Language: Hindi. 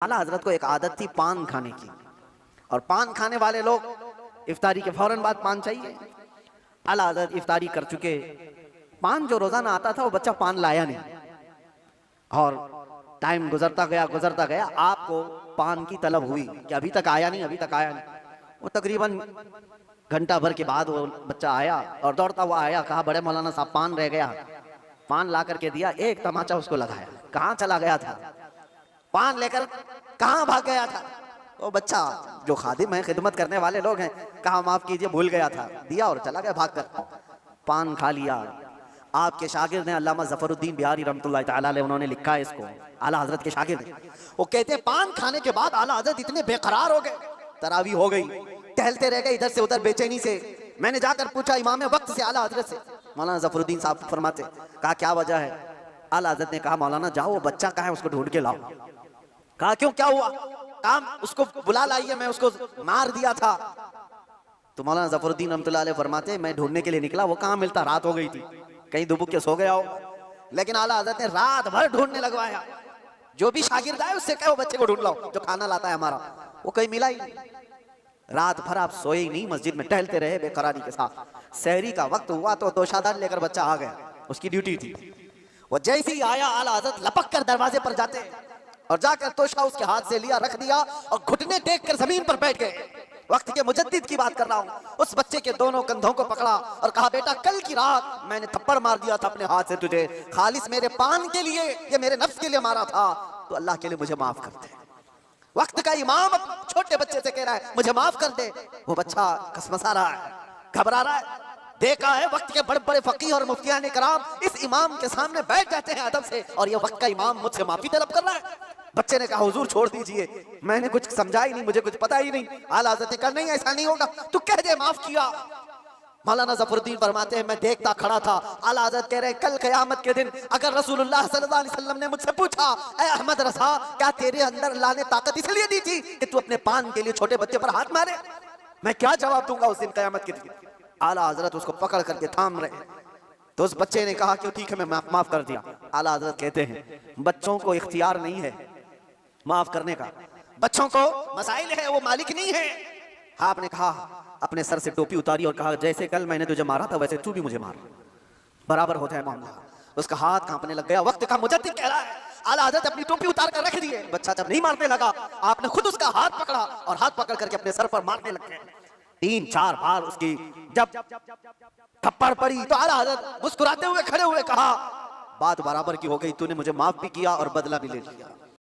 आला हजरत को एक आदत थी पान खाने की, और पान खाने वाले लोग इफ्तारी के फौरन बाद पान चाहिए। आला हजरत इफ्तारी कर चुके, पान जो रोजाना आता था वो बच्चा पान लाया नहीं, और टाइम गुजरता गया, आपको पान की तलब हुई कि अभी तक आया नहीं। वो तकरीबन घंटा भर के बाद वो बच्चा आया और दौड़ता हुआ आया, कहा बड़े मौलाना साहब पान रह गया। पान ला करके दिया, एक तमाचा उसको लगाया, कहाँ चला गया था, पान लेकर कहाँ भाग गया था। वो बच्चा जो खादिम है, खिदमत करने वाले लोग हैं, कहा माफ कीजिए भूल गया था, दिया और चला गया भागकर, पान खा लिया। आपके शागिर्द ने अल्लामा ज़फ़रुद्दीन बिहारी रहमतुल्लाह तआला अलैह, उन्होंने लिखा है इसको, आला हजरत के शागिर्द, वो कहते हैं पान खाने के बाद आला हजरत इतने बेकरार हो गए, तरावी हो गई, टहलते रह गए इधर से उधर बेचैनी से। मैंने जाकर पूछा इमाम वक्त से आला हजरत से, मौलाना ज़फ़रुद्दीन साहब फरमाते, कहा क्या वजह है। आला हजरत ने कहा मौलाना जाओ वो बच्चा कहाँ है उसको ढूंढ के लाओ। कहा क्यों, क्या हुआ। काम उसको बुला लाइए, मैं उसको मार दिया था। तो मौलाना ज़फ़रुद्दीन रहमतुल्लाह अलैह फरमाते, मैं ढूंढने के लिए निकला, वो कहाँ मिलता, रात हो गई थी, कहीं दुबुक के सो गया हो। लेकिन आला हजरत ने रात भर ढूंढने लगवाया, जो भी शागिर्द आए उससे कहो बच्चे को ढूंढ लाओ जो खाना लाता है हमारा, वो कहीं मिला ही नहीं। रात भर आप सोए ही नहीं, मस्जिद में टहलते रहे बेकरारी के साथ। सहरी का वक्त हुआ तो दोशादार लेकर बच्चा आ गया, उसकी ड्यूटी थी। वो जैसे ही आया आला हजरत लपक कर दरवाजे पर जाते और जाकर तोशा उसके हाथ से लिया, रख दिया और घुटने टेक कर जमीन पर बैठ गए। वक्त के मुजद्दिद की बात कर रहा हूँ। उस बच्चे के दोनों कंधों को पकड़ा और कहा बेटा कल की रात मैंने थप्पड़ मार दिया था अपने हाथ से तुझे, खालिस मेरे पान के लिए, ये मेरे नफ्स के लिए मारा था, तो अल्लाह के लिए मुझे माफ कर दे। वक्त का इमाम छोटे बच्चे से कह रहा है मुझे माफ कर दे। वो बच्चा कसमसा रहा है, घबरा रहा है। देखा है वक्त के बड़े बड़े फकीह और मुफ्तियान इकराम इस इमाम के सामने बैठ जाते हैं अदब से, और ये वक्त का इमाम मुझसे माफी तलब कर रहा है। बच्चे ने कहा हुजूर छोड़ दीजिए, मैंने कुछ समझा ही नहीं, मुझे कुछ पता ही नहीं। आला हज़रत ने कहा नहीं ऐसा नहीं होगा, तू कह दे माफ किया। मौलाना ज़फ़रुद्दीन फरमाते हैं मैं देखता खड़ा था, आला हज़रत कह रहे कल क़यामत के दिन अगर रसूलुल्लाह सल्लल्लाहु अलैहि वसल्लम ने मुझसे पूछा ऐ अहमद रज़ा क्या तेरे अंदर अल्लाह ने ताकत इसलिए दी थी कि तू अपने पान के लिए छोटे बच्चे पर हाथ मारे, मैं क्या जवाब दूंगा उस दिन क़यामत के दिन। आला हज़रत उसको पकड़ करके थाम रहे, तो उस बच्चे ने कहा कि ठीक है मैं माफ कर दिया। आला हज़रत कहते हैं बच्चों को इख्तियार नहीं है माफ करने का, बच्चों को मसाइल है, वो मालिक नहीं है। आपने कहा अपने सर से टोपी उतारी और कहा जैसे कल मैंने तुझे मारा था वैसे तू भी मुझे मार, बराबर हो जाए मामला। उसका हाथ कांपने लग गया। वक्त का मुजद्दिद कह रहा है आला हज़रत अपनी टोपी उतार कर रख दिए। बच्चा जब नहीं मारने लगा आपने खुद उसका हाथ पकड़ा और हाथ पकड़ करके अपने सर पर मारने लग गए। 3-4 बार उसकी जब थप्पड़ पड़ी तो आला हज़रत मुस्कुराते हुए खड़े हुए कहा बात बराबर की हो गई, तूने मुझे माफ भी किया और बदला भी ले लिया।